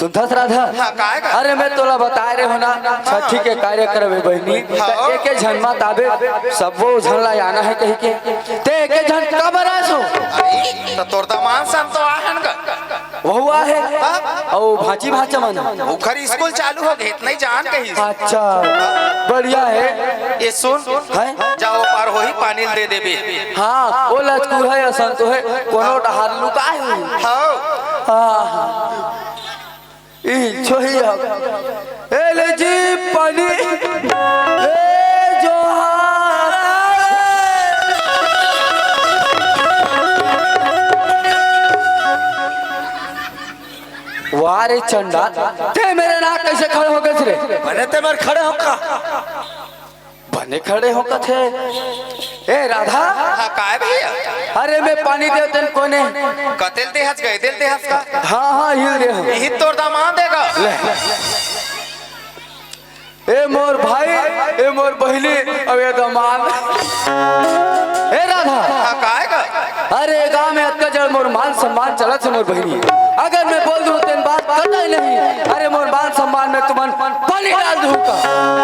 सुनथस राधा। हाँ काय का? अरे मैं तोला बताए रे हो ना छठी के कार्य करवे बहनी एक एक झन मत आवे सबो झन ला आना है कही के ते एक एक झन कब रासो अरे तो तोर दामान सन तो आहन का वहुआ है और भाची भाचा मन उखर स्कूल चालू हो गए नहीं जान कही। अच्छा बढ़िया है ये सुन है जाओ पार हो ही पानी दे देबे। हाँ वो लचकू है असन तो है कोनो डहार लुकाए हुई हाँ हाँ ई छोही ए ले जी पानी ए जोहार वारे चंडा ते मेरे नाक कैसे खड़े हो गए रे बने ते मर खड़े हो का बने खड़े हो थे ए राधा। हाँ काय भैया अरे मैं पानी दे तेन कोने कतेल ते हंस गए दिल ते हंस का हाँ हाँ हिल दे हम यही तोर दामान देगा। ए मोर भाई ए मोर बहिनी अब ये दमान ए राधा। हाँ काय का अरे गांव में अत्का जड़ मोर मान सम्मान चलत है मोर बहिनी अगर मैं बोल दूं तेन बात करना ही नहीं। अरे मोर मान सम्मान में तुमन पानी डाल दूं का